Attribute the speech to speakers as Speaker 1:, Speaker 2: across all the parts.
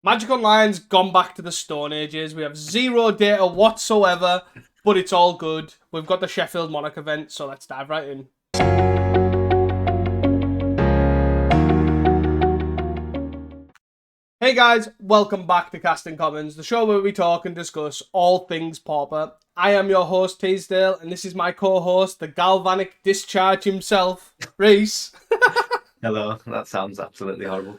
Speaker 1: Magic Online's gone back to the Stone Ages. We have zero data whatsoever, but it's all good. We've got the Sheffield Monarch event, so let's dive right in. Hey guys, welcome back to Casting Commons, the show where we talk and discuss all things Pauper. I am your host, Teasdale, and this is my co-host, the galvanic discharge himself, Reese.
Speaker 2: Hello, that sounds absolutely horrible.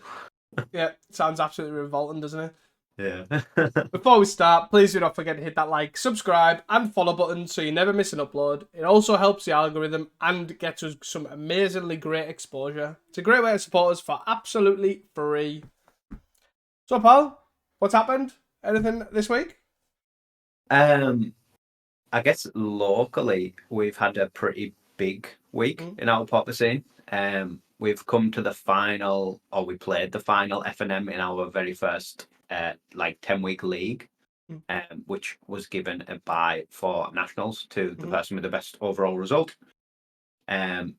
Speaker 1: Yeah, sounds absolutely revolting, doesn't it?
Speaker 2: Yeah.
Speaker 1: Before we start, please do not forget to hit that like, subscribe, and follow button so you never miss an upload. It also helps the algorithm and gets us some amazingly great exposure. It's a great way to support us for absolutely free. So, pal, what's happened? Anything this week?
Speaker 2: I guess locally we've had a pretty big week in our Pauper scene. We've come to the final, or we played the final FNM in our very first 10-week league, which was given a bye for nationals to the person with the best overall result. That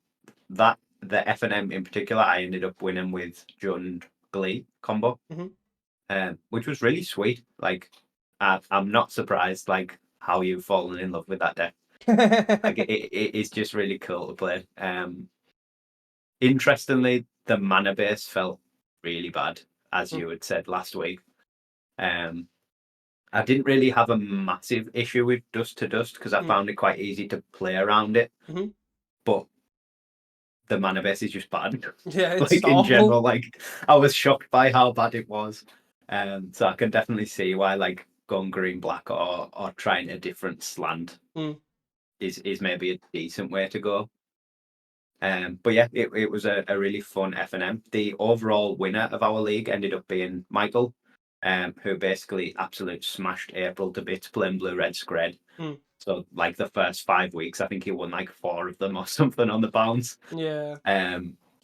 Speaker 2: the FNM in particular, I ended up winning with Jund Glee combo, which was really sweet. Like, I'm not surprised how you've fallen in love with that deck. It is just really cool to play. Interestingly, the mana base felt really bad, as you had said last week. I didn't really have a massive issue with Dust to Dust because I found it quite easy to play around it. But the mana base is just bad.
Speaker 1: Yeah, it's
Speaker 2: in general, I was shocked by how bad it was. So I can definitely see why going green black or trying a different slant is maybe a decent way to go. But yeah, it was a really fun FNM. The overall winner of our league ended up being Michael, who basically absolutely smashed April to bits playing blue red scred. So the first 5 weeks, I think he won 4 of them or something on the bounce.
Speaker 1: Yeah.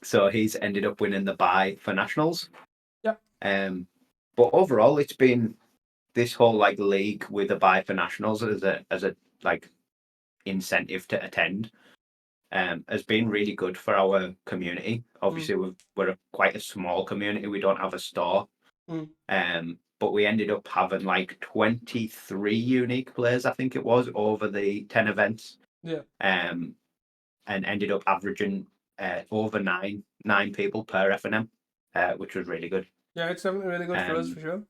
Speaker 2: So he's ended up winning the bye for nationals.
Speaker 1: Yep.
Speaker 2: But overall, it's been this whole league with a bye for nationals as a incentive to attend. Has been really good for our community. Obviously, we're quite a small community. We don't have a store. But we ended up having 23 unique players, I think it was, over the 10 events.
Speaker 1: Yeah.
Speaker 2: And ended up averaging over nine people per FNM, which was really good.
Speaker 1: Yeah, it's definitely really good for us, for sure.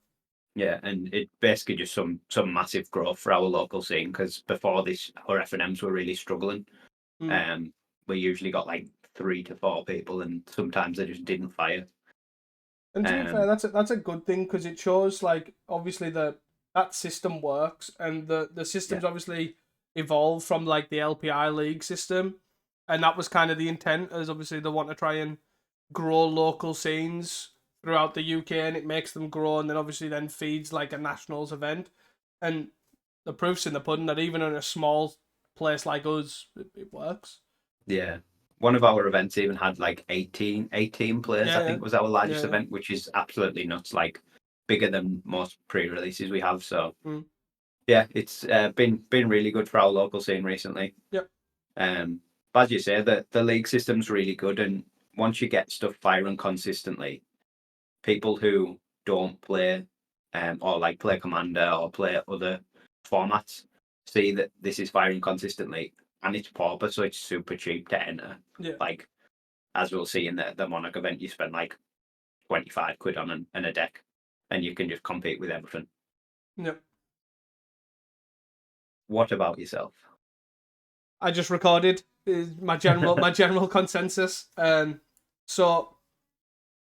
Speaker 2: Yeah, and it basically just some massive growth for our local scene, because before this, our FNMs were really struggling. We usually got 3 to 4 people, and sometimes they just didn't fire.
Speaker 1: And to be fair, that's a good thing, because it shows obviously that system works, and the system's obviously evolved from the LPI league system, and that was kind of the intent, as obviously they want to try and grow local scenes throughout the UK, and it makes them grow, and then obviously then feeds a nationals event, and the proof's in the pudding that even in a small place like us, it works.
Speaker 2: Yeah. One of our events even had 18 players, I think was our largest event, which is absolutely nuts, bigger than most pre-releases we have. So yeah, it's been really good for our local scene recently.
Speaker 1: Yep.
Speaker 2: But as you say, the league system's really good, and once you get stuff firing consistently, people who don't play or play Commander or play other formats see that this is firing consistently. And it's Pauper, so it's super cheap to enter.
Speaker 1: Yeah.
Speaker 2: As we'll see in the Monarch event, you spend 25 quid on a deck, and you can just compete with everything.
Speaker 1: Yep.
Speaker 2: What about yourself?
Speaker 1: I just recorded my general consensus. So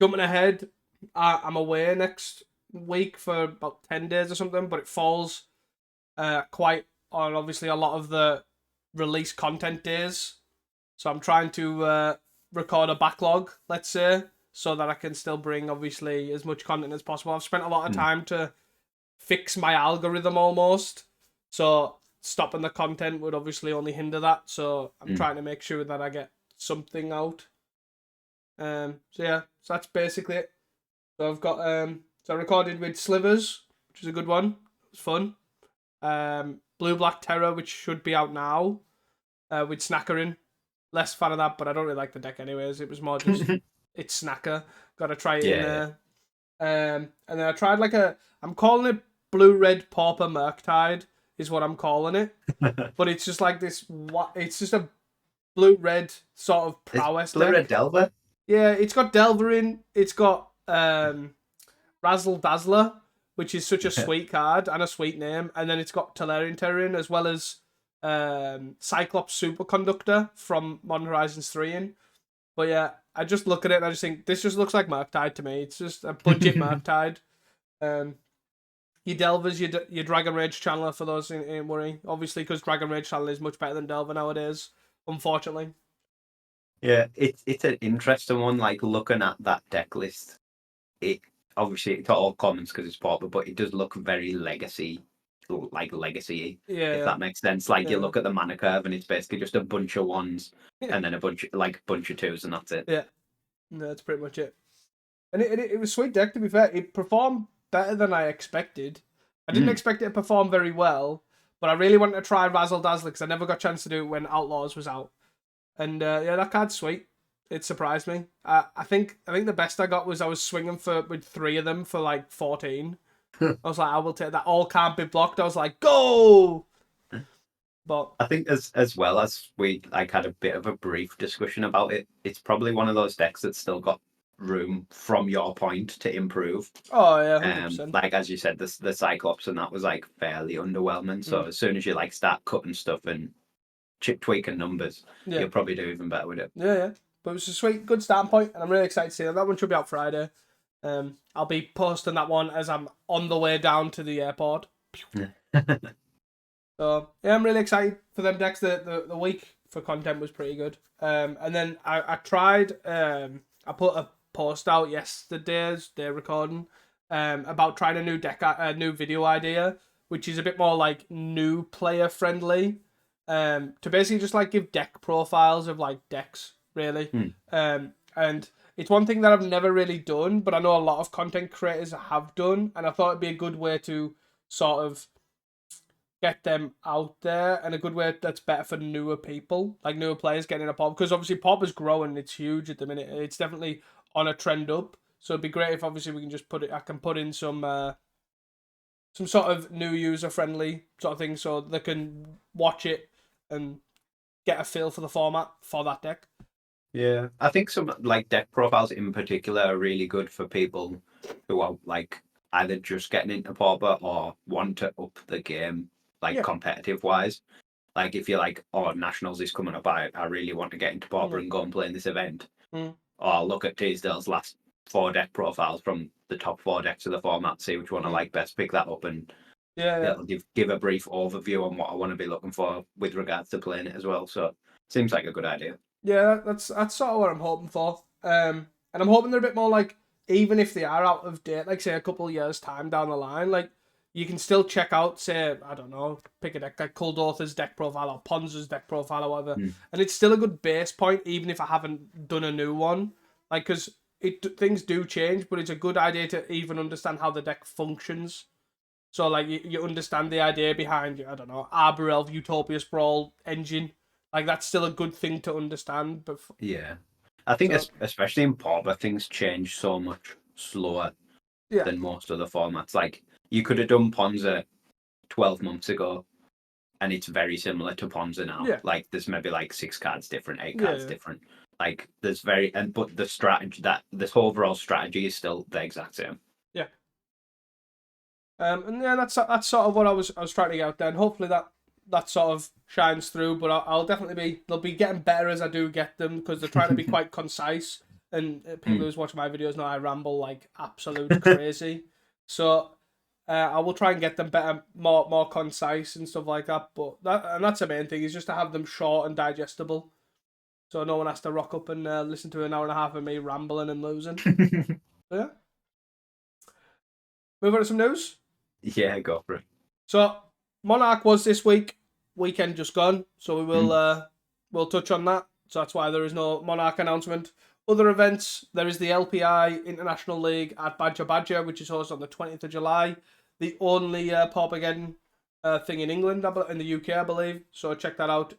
Speaker 1: jumping ahead, I'm away next week for about 10 days or something, but it falls quite on obviously a lot of the release content days, so I'm trying to record a backlog, let's say, so that I can still bring obviously as much content as possible. I've spent a lot of time to fix my algorithm almost, so stopping the content would obviously only hinder that, so I'm trying to make sure that I get something out. So that's basically it. So I've got so I recorded with Slivers, which is a good one. It was fun. Blue Black Terror, which should be out now, with Snackering. Less fan of that, but I don't really like the deck anyways. It was more just it's Snacker. Got to try it in there. And then I tried I'm calling it blue-red pauper Murktide is what I'm calling it. But it's just like this, it's just a blue-red sort of prowess
Speaker 2: Blue
Speaker 1: deck.
Speaker 2: Red Delver?
Speaker 1: Yeah, it's got Delver in, it's got Razzle Dazzler, which is such a sweet card and a sweet name, and then it's got Tolarian Terror in, as well as Cyclops Superconductor from Modern Horizons 3 in. But yeah, I just look at it and I just think this just looks like Murktide to me. It's just a budget Murktide. Your Delvers, your Dragon Rage Channeler, for those ain't worry. Obviously, because Dragon Rage Channeler is much better than Delver nowadays, unfortunately.
Speaker 2: Yeah, it's an interesting one. Like looking at that deck list, it obviously it's all commons because it's pauper, but it does look very legacy, like legacy.
Speaker 1: Yeah,
Speaker 2: If that makes sense. Like you
Speaker 1: yeah.
Speaker 2: look at the mana curve and it's basically just a bunch of ones
Speaker 1: Yeah.
Speaker 2: and then a bunch of twos, and that's it.
Speaker 1: Yeah, no, that's pretty much it. And it was a sweet deck, to be fair. It performed better than I expected. I didn't expect it to perform very well, but I really wanted to try Razzle Dazzle because I never got a chance to do it when Outlaws was out. And yeah, that card's sweet. It surprised me. I think the best I got was I was swinging with 3 of them for like 14. I was like, I will take that. All can't be blocked. I was like, go! But
Speaker 2: I think as well as we like had a bit of a brief discussion about it, it's probably one of those decks that's still got room from your point to improve.
Speaker 1: Oh yeah, 100%.
Speaker 2: Like as you said, the Cyclops and that was like fairly underwhelming. So as soon as you like start cutting stuff and tweaking numbers, you'll probably do even better with it.
Speaker 1: Yeah. But it was a sweet, good starting point, and I'm really excited to see that. That one should be out Friday. I'll be posting that one as I'm on the way down to the airport. So yeah, I'm really excited for them decks. The week for content was pretty good. And then I tried. I put a post out yesterday's day recording. About trying a new video idea, which is a bit more like new player friendly. To basically just like give deck profiles of like decks really. And it's one thing that I've never really done, but I know a lot of content creators have done, and I thought it'd be a good way to sort of get them out there, and a good way that's better for newer people, like newer players getting a pop, because obviously pop is growing, it's huge at the minute, it's definitely on a trend up, so it'd be great if obviously we can just I can put in some sort of new user friendly sort of thing so they can watch it and get a feel for the format for that deck.
Speaker 2: Yeah, I think some like deck profiles in particular are really good for people who are like either just getting into pauper or want to up the game, like competitive wise. Like if you're like, oh, Nationals is coming up, I really want to get into pauper and go and play in this event. Or look at Teasdale's last 4 deck profiles from the top 4 decks of the format, see which one I like best, pick that up, and it'll give a brief overview on what I want to be looking for with regards to playing it as well. So seems like a good idea.
Speaker 1: Yeah, that's sort of what I'm hoping for. And I'm hoping they're a bit more like, even if they are out of date, like say a couple of years time down the line, like you can still check out, say, I don't know, pick a deck like Kuldother's deck profile or Ponza's deck profile or whatever, and it's still a good base point, even if I haven't done a new one. Like, because things do change, but it's a good idea to even understand how the deck functions. So like you understand the idea behind, I don't know, Arbor Elf Utopia Sprawl engine. Like that's still a good thing to understand. But
Speaker 2: yeah, I think especially in pauper, things change so much slower than most other formats. Like you could have done Ponza 12 months ago, and it's very similar to Ponza now.
Speaker 1: Yeah.
Speaker 2: Like there's maybe like 6 cards different, 8 cards different. Like there's but the strategy, that this overall strategy is still the exact same.
Speaker 1: Yeah. And yeah, that's sort of what I was trying to get out there, and hopefully that sort of shines through. But I'll definitely they'll be getting better as I do get them, because they're trying to be quite concise. And people who's watching my videos know I ramble like absolute crazy. So I will try and get them better, more concise and stuff like that. But that's the main thing, is just to have them short and digestible, so no one has to rock up and listen to an hour and a half of me rambling and losing. Yeah. Move on to some news.
Speaker 2: Yeah, go for it.
Speaker 1: So Monarch was this weekend just gone. So we will we'll touch on that. So that's why there is no Monarch announcement. Other events, there is the LPI International League at Badger, which is hosted on the 20th of July. The only Paupergeddon thing in England, in the UK, I believe. So check that out.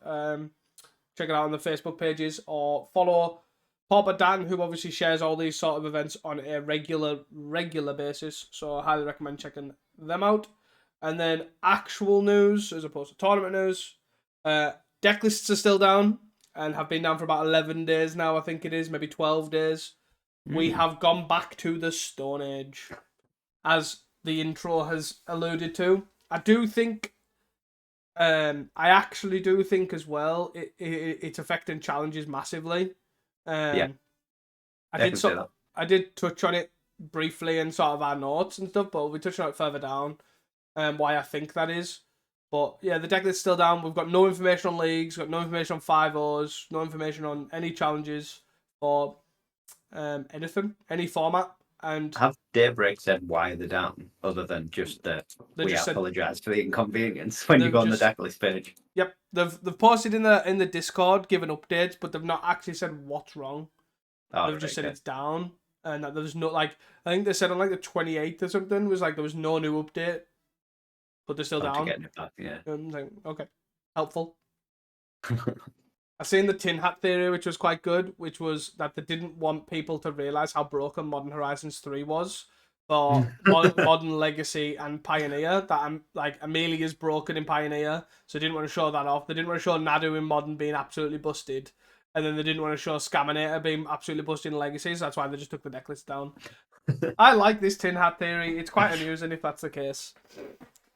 Speaker 1: Check it out on the Facebook pages, or follow Papa Dan, who obviously shares all these sort of events on a regular basis. So I highly recommend checking them out. And then actual news as opposed to tournament news. Deck lists are still down and have been down for about 11 days now, I think it is, maybe 12 days. We have gone back to the Stone Age, as the intro has alluded to. I do think, I actually do think as well, it's affecting challenges massively.
Speaker 2: Yeah,
Speaker 1: I did touch on it briefly in sort of our notes and stuff, but we touched on it further down. Why I think that is. But yeah, the deck list's still down. We've got no information on leagues, got no information on 5-0s, no information on any challenges or anything, any format. And
Speaker 2: have Daybreak said why they're down, other than just that we apologise for the inconvenience when you go on the deck list page?
Speaker 1: Yep, they've posted in the Discord, given updates, but they've not actually said what's wrong. They've just said it's down, and that there's no, like, I think they said on like the 28th or something was like there was no new update, but they're still down.
Speaker 2: Yeah.
Speaker 1: I'm like, okay, helpful. I seen the tin hat theory, which was quite good, which was that they didn't want people to realise how broken Modern Horizons 3 was for Modern Legacy and Pioneer. That like Amelia's broken in Pioneer, so they didn't want to show that off. They didn't want to show Nadu in Modern being absolutely busted, and then they didn't want to show Scaminator being absolutely busted in Legacy, so that's why they just took the deck list down. I like this tin hat theory. It's quite amusing if that's the case.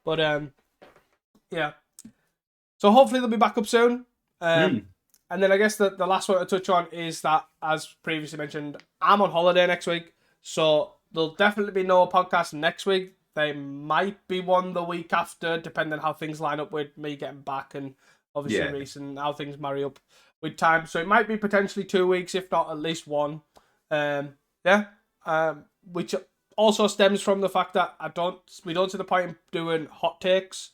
Speaker 1: But yeah. So hopefully they'll be back up soon. And then I guess the last one to touch on is that, as previously mentioned, I'm on holiday next week. So there'll definitely be no podcast next week. There might be one the week after, depending on how things line up with me getting back and obviously Reese and how things marry up with time. So it might be potentially 2 weeks, if not at least one. Which also stems from the fact that we don't see the point in doing hot takes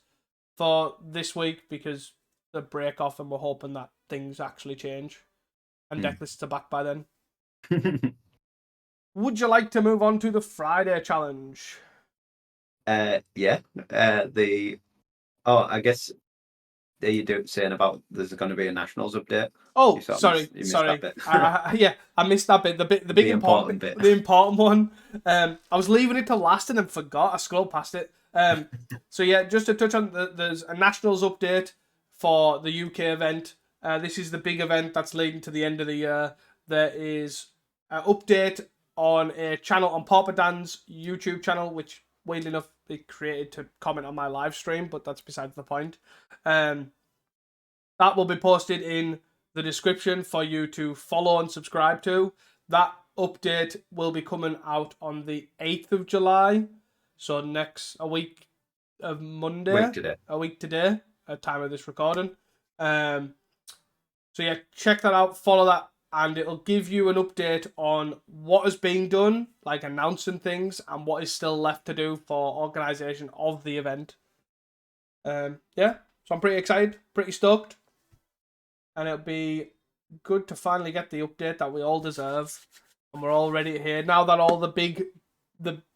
Speaker 1: for this week because the break off, and we're hoping that things actually change and deck lists are back by then. Would you like to move on to the Friday challenge?
Speaker 2: I guess you saying about there's going to be a Nationals update.
Speaker 1: Oh, sorry. I missed that bit. The big important bit. The important one. I was leaving it to last and then forgot. I scrolled past it. So yeah, just to touch on, there's a Nationals update for the UK event. This is the big event that's leading to the end of the year. There is an update on a channel on Papa Dan's YouTube channel, which weirdly enough they created to comment on my live stream, but that's besides the point. That will be posted in the description for you to follow and subscribe to. That update will be coming out on the 8th of July. So a week of Monday. A week today, at time of this recording. So yeah, check that out, follow that, and it'll give you an update on what is being done, like announcing things, and what is still left to do for organisation of the event. So I'm pretty excited, pretty stoked, and it'll be good to finally get the update that we all deserve, and we're all ready to hear now that all the big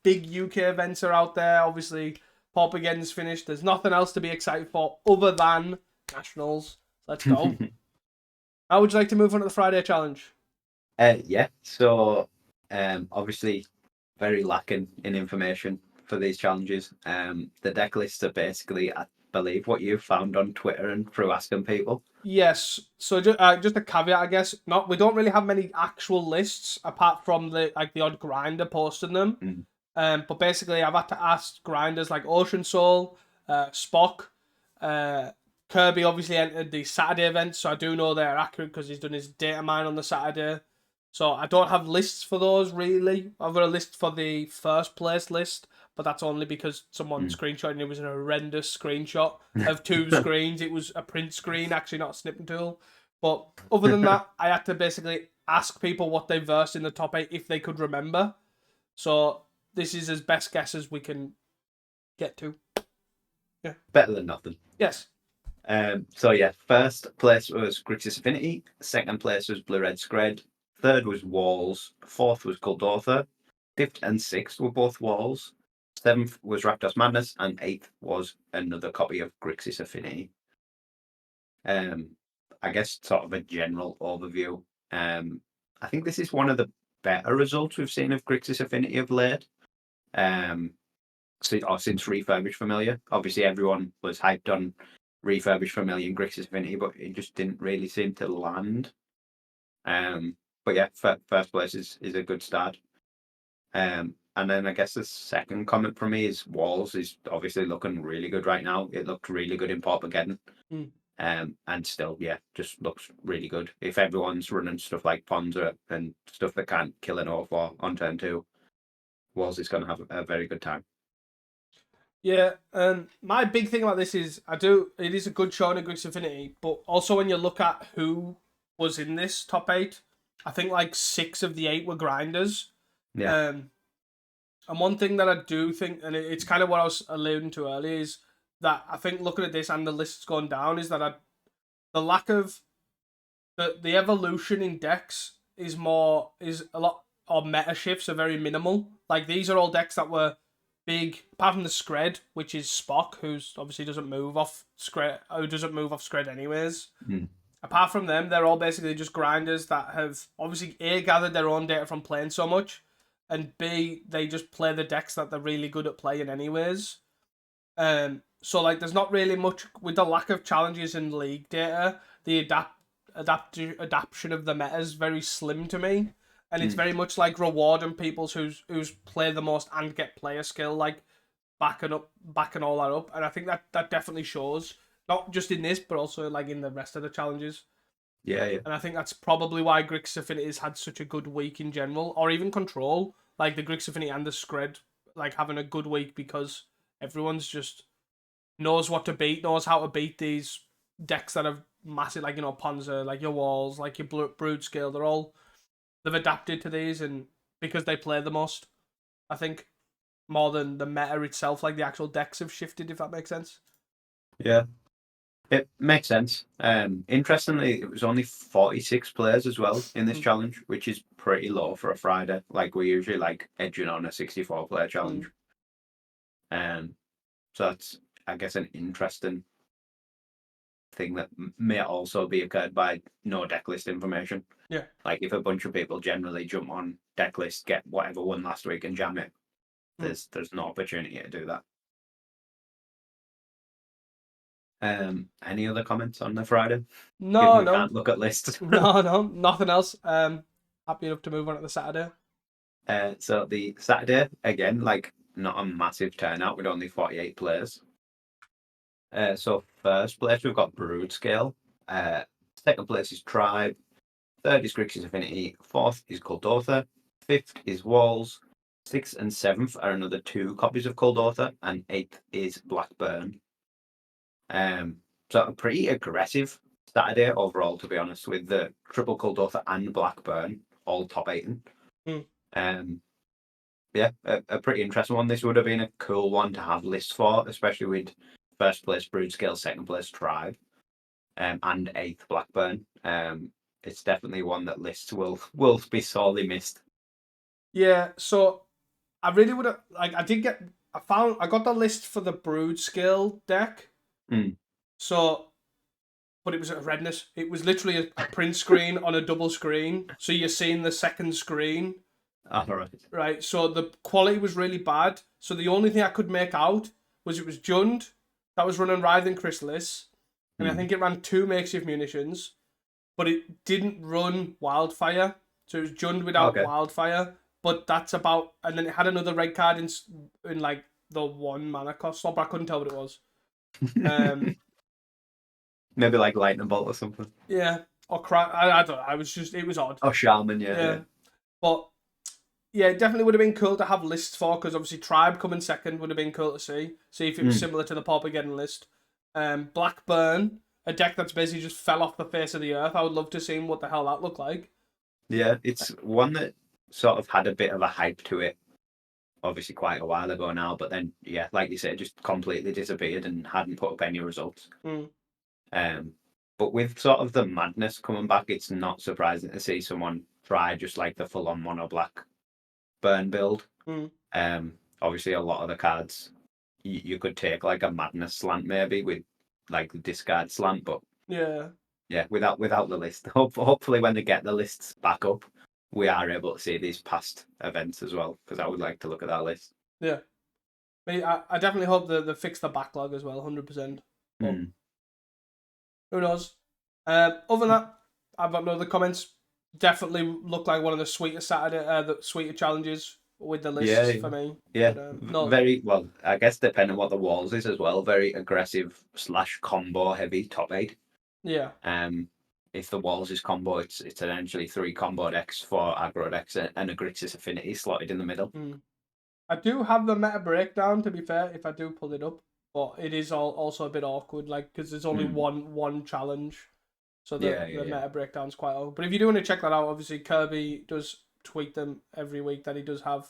Speaker 1: UK events are out there. Obviously, Pop Again's finished. There's nothing else to be excited for other than Nationals. Let's go. How would you like to move on to the Friday challenge?
Speaker 2: So obviously very lacking in information for these challenges. The deck lists are basically, I believe, what you found on Twitter and through asking people.
Speaker 1: Yes. So just a caveat, I guess. We don't really have many actual lists apart from the odd grinder posting them. But basically, I've had to ask grinders like Ocean Soul, Spock, Kirby obviously entered the Saturday event, so I do know they're accurate because he's done his data mine on the Saturday. So I don't have lists for those, really. I've got a list for the first place list, but that's only because someone screenshot and it was an horrendous screenshot of 2 screens. It was a print screen, actually not a snipping tool. But other than that, I had to basically ask people what they versed in the top 8 if they could remember. So this is as best guess as we can get to. Yeah.
Speaker 2: Better than nothing.
Speaker 1: Yes.
Speaker 2: First place was Grixis Affinity, second place was Blue Red Scred, third was Walls, fourth was Goldauthor, fifth and sixth were both Walls, seventh was Raptors Madness, and eighth was another copy of Grixis Affinity. I guess sort of a general overview. I think this is one of the better results we've seen of Grixis Affinity of late. Since Refurbished Familiar. Obviously, everyone was hyped on Refurbished Familiar and Grixis Affinity, but it just didn't really seem to land. But yeah, first place is a good start. And then I guess the second comment from me is Walls is obviously looking really good right now. It looked really good in Paupergeddon. And still, yeah, just looks really good. If everyone's running stuff like Ponza and stuff that can't kill an O4 on turn 2, Walls is going to have a very good time.
Speaker 1: Yeah, my big thing about this is it is a good showing of Grixis Affinity, but also when you look at who was in this top 8, I think like 6 of the 8 were grinders.
Speaker 2: Yeah.
Speaker 1: And one thing that I do think, and it's kind of what I was alluding to earlier, is that I think looking at this and the lists going down is that the lack of the evolution in decks is a lot, or meta shifts are very minimal. Like these are all decks that were big, apart from the Scred, which is Spock, who's obviously doesn't move off Scred anyways. Apart from them, they're all basically just grinders that have obviously A, gathered their own data from playing so much, and B, they just play the decks that they're really good at playing anyways. So like there's not really much, with the lack of challenges in league data, the adaptation of the meta is very slim to me. And it's very much like rewarding people who's play the most and get player skill, like backing all that up. And I think that definitely shows, not just in this, but also like in the rest of the challenges.
Speaker 2: Yeah.
Speaker 1: And I think that's probably why Grixis Affinity has had such a good week in general, or even Control, like the Grixis Affinity and the Scred, like having a good week because everyone's just knows what to beat, knows how to beat these decks that are massive, like, you know, Ponza, like your Walls, like your Brood Scale. They've adapted to these, and because they play the most, I think, more than the meta itself, like the actual decks have shifted, if that makes sense.
Speaker 2: Yeah. It makes sense. Interestingly, it was only 46 players as well in this challenge, which is pretty low for a Friday. Like we're usually like edging on a 64-player challenge. So that's, I guess, an interesting thing that may also be occurred by no decklist information.
Speaker 1: Yeah.
Speaker 2: Like if a bunch of people generally jump on decklist, get whatever won last week and jam it, there's no opportunity to do that. Any other comments on the Friday?
Speaker 1: No.
Speaker 2: Can't look at lists.
Speaker 1: no, nothing else. Happy enough to move on to the Saturday.
Speaker 2: So the Saturday, again, like not a massive turnout with only 48 players. So first place we've got Brood Scale. Second place is Tribe. Third is Grixis Affinity. Fourth is Kuldotha. Fifth is Walls. Sixth and seventh are another 2 copies of Kuldotha, and 8th is Blackburn. So a pretty aggressive Saturday overall, to be honest, with the triple Kuldotha and Blackburn all top 8. Yeah, a pretty interesting one. This would have been a cool one to have lists for, especially with first place Brood Scale, second place Tribe, and 8th Blackburn. It's definitely one that lists will be sorely missed.
Speaker 1: Yeah, so I really would have I got the list for the Brood Scale deck. So, but it was at redness. It was literally a print screen on a double screen, so you're seeing the second screen.
Speaker 2: All right.
Speaker 1: Right, so the quality was really bad. So the only thing I could make out was it was Jund that was running Writhing Chrysalis, and I think it ran 2 makeshift munitions, but it didn't run Wildfire. So it was Jund without Wildfire, but that's about. And then it had another red card in like the 1 mana cost slot, but I couldn't tell what it was.
Speaker 2: Maybe like Lightning Bolt or something.
Speaker 1: Yeah, or I don't know. It was odd.
Speaker 2: Oh, Shaman, yeah.
Speaker 1: But yeah, it definitely would have been cool to have lists for, because obviously Tribe coming second would have been cool to see if it was similar to the Paupergeddon list. Blackburn, a deck that's basically just fell off the face of the earth. I would love to see what the hell that looked like.
Speaker 2: Yeah, it's one that sort of had a bit of a hype to it, obviously quite a while ago now, but then, yeah, like you said, just completely disappeared and hadn't put up any results. But with sort of the madness coming back, it's not surprising to see someone try just like the full-on mono black burn build. Obviously, a lot of the cards you could take like a madness slant maybe with like the discard slant, but yeah, without the list. Hopefully, when they get the lists back up, we are able to see these past events as well, because I would like to look at that list.
Speaker 1: Yeah. I definitely hope that they fix the backlog as well, 100%. But who knows? Other than that, I've got no other comments. Definitely look like one of the sweeter the sweeter challenges with the lists for me.
Speaker 2: Yeah,
Speaker 1: But, no.
Speaker 2: very well. I guess depending on what the walls is as well. Very aggressive / combo heavy top 8.
Speaker 1: Yeah.
Speaker 2: If the walls is combo, it's essentially 3 combo decks, 4 aggro decks, and a Grixis Affinity slotted in the middle.
Speaker 1: I do have the meta breakdown, to be fair, if I do pull it up, but it is also a bit awkward, like, because there's only one challenge, so the meta breakdown's quite old. But if you do want to check that out, obviously Kirby does tweet them every week that he does have.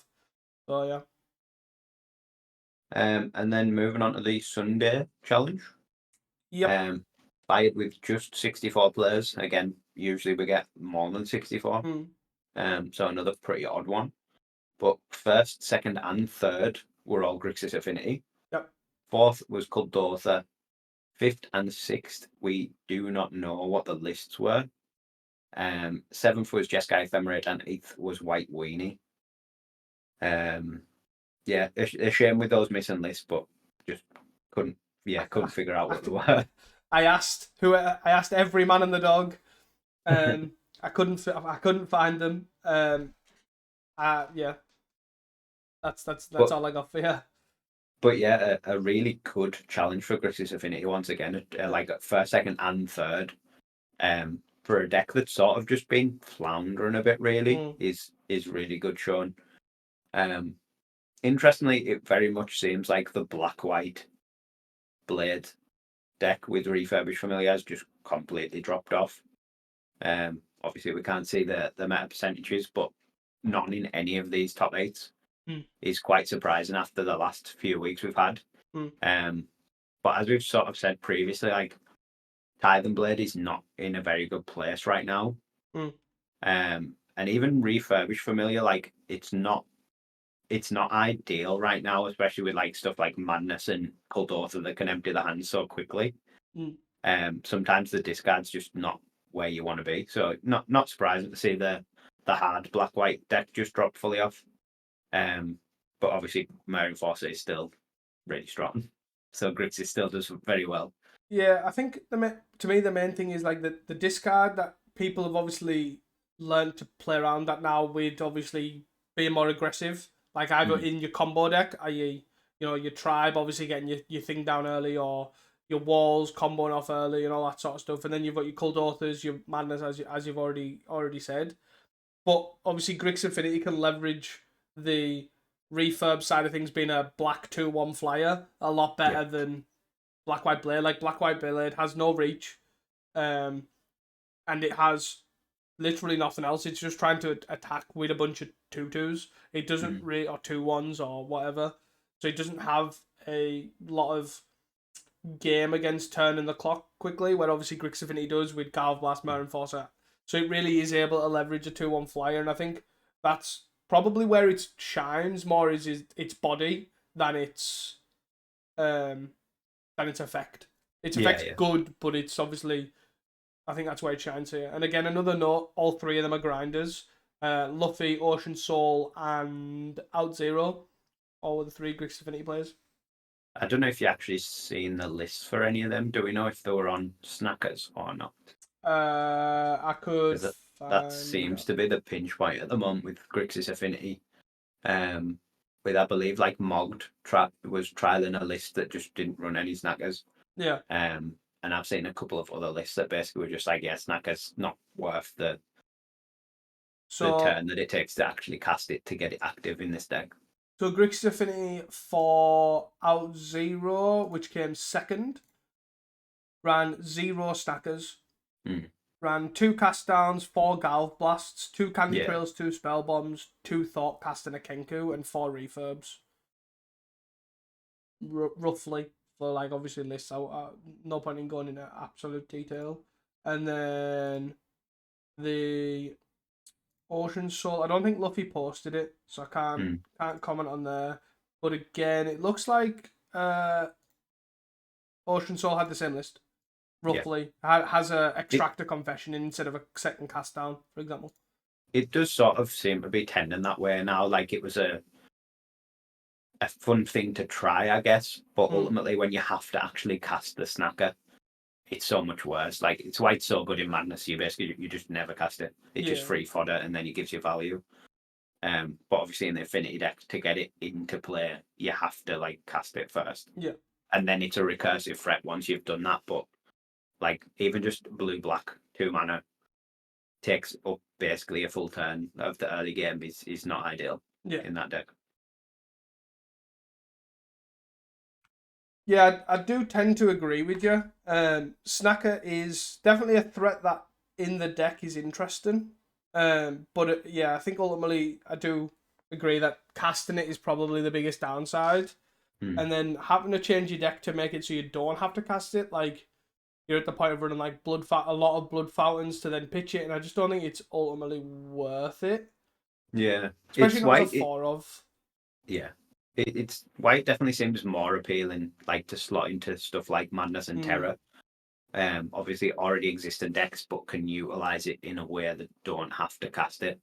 Speaker 1: So yeah.
Speaker 2: And then moving on to the Sunday challenge.
Speaker 1: Yep.
Speaker 2: Fired with just 64 players. Again, usually we get more than 64. So another pretty odd one. But first, second, and third were all Grixis Affinity.
Speaker 1: Yep.
Speaker 2: Fourth was Kuldotha. Fifth and sixth, we do not know what the lists were. Seventh was Jeskai Ephemerate, and eighth was White Weenie. Yeah, a shame with those missing lists, but just couldn't figure out what they were.
Speaker 1: I asked every man and the dog. I couldn't find them. Yeah. That's all I got for you.
Speaker 2: But yeah, a really good challenge for Grixis Affinity once again, like first, second, and third. For a deck that's sort of just been floundering a bit, really, is really good shown. Interestingly, it very much seems like the black-white Blade deck with refurbished familiars just completely dropped off. Obviously, we can't see the meta percentages, but none in any of these top 8s is quite surprising after the last few weeks we've had. But as we've sort of said previously, like, Tithe Blade is not in a very good place right now. And even refurbished familiar, like, it's not ideal right now, especially with like stuff like Madness and Kuldotha that can empty the hands so quickly. Sometimes the discard's just not where you want to be. So not surprising to see the hard black-white deck just drop fully off. But obviously Mirror Force is still really strong. So Grixis still does very well.
Speaker 1: Yeah, I think to me the main thing is like the discard that people have obviously learned to play around that now with obviously being more aggressive. Like either in your combo deck, i.e., your tribe obviously getting your thing down early, or your walls comboing off early and all that sort of stuff. And then you've got your Kuldothas, your Madness, as you've already said. But obviously Grix Infinity can leverage the refurb side of things being a black 2/1 flyer a lot better than Black White Blade. Like Black White Blade has no reach, and it has literally nothing else. It's just trying to attack with a bunch of 2/2s. It doesn't really, or 2/1s or whatever. So it doesn't have a lot of game against turning the clock quickly, where obviously Grix Affinity does with Galv Blast, Mirror Enforcer. So it really is able to leverage a 2/1 flyer, and I think that's probably where it shines more is its body than its effect. Its effect's good, but it's obviously, I think that's where it shines here. And again, another note, all three of them are grinders. Luffy, Ocean Soul, and Out Zero, all of the 3 Grix Affinity players.
Speaker 2: I don't know if you actually seen the list for any of them. Do we know if they were on Snackers or not?
Speaker 1: I could.
Speaker 2: That seems to be the pinch point at the moment with Grixis Affinity. With, I believe, like Mogged was trialing a list that just didn't run any Snackers.
Speaker 1: Yeah.
Speaker 2: And I've seen a couple of other lists that basically were just like, yeah, Snackers not worth the turn that it takes to actually cast it to get it active in this deck.
Speaker 1: So Grixis Affinity for Out Zero, which came second, ran 0 Stackers, ran 2 cast downs, 4 Galv Blasts, 2 Candy Trails, 2 Spell Bombs, 2 Thought Cast and a Kenku, and 4 refurbs. Roughly, for like obviously lists out. No point in going into absolute detail. And then the Ocean Soul, I don't think Luffy posted it, so I can't comment on there. But again, it looks like Ocean Soul had the same list, roughly. Has a Extractor Confession instead of a second cast down, for example.
Speaker 2: it does sort of seem to be tending that way now. Like it was a fun thing to try, I guess, but ultimately when you have to actually cast the snacker, it's so much worse. Like it's why it's so good in Madness. You just never cast it. It just free fodder and then it gives you value. But obviously in the Affinity deck, to get it into play, you have to like cast it first.
Speaker 1: Yeah.
Speaker 2: And then it's a recursive threat once you've done that. But like even just blue black 2 mana takes up basically a full turn of the early game is not ideal in that deck.
Speaker 1: Yeah, I do tend to agree with you. Snacker is definitely a threat that in the deck is interesting. But I think ultimately I do agree that casting it is probably the biggest downside. And then having to change your deck to make it so you don't have to cast it, like you're at the point of running like a lot of blood fountains to then pitch it, and I just don't think it's ultimately worth it.
Speaker 2: Yeah,
Speaker 1: especially not as a 4 of.
Speaker 2: Yeah. It's why it definitely seems more appealing, like to slot into stuff like Madness and Terror. Obviously already existing decks, but can utilize it in a way that don't have to cast it.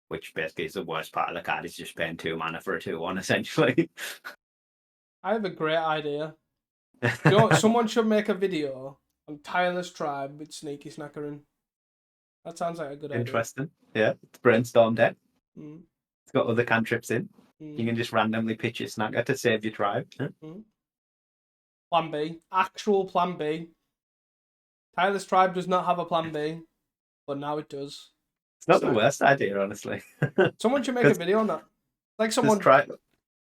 Speaker 2: Which basically is the worst part of the card, is just paying 2 mana for a 2/1 essentially.
Speaker 1: I have a great idea. You know, someone should make a video on Tireless Tribe with Sneaky Snacker in. That sounds like a good idea.
Speaker 2: Interesting. Yeah, it's brainstorm deck.
Speaker 1: Mm.
Speaker 2: It's got other cantrips in. You can just randomly pitch your Snacker to save your tribe.
Speaker 1: Plan B. Actual plan B. Tireless Tribe does not have a plan B, but now it does.
Speaker 2: It's not the worst idea, honestly.
Speaker 1: Someone should make a video on that. Like someone.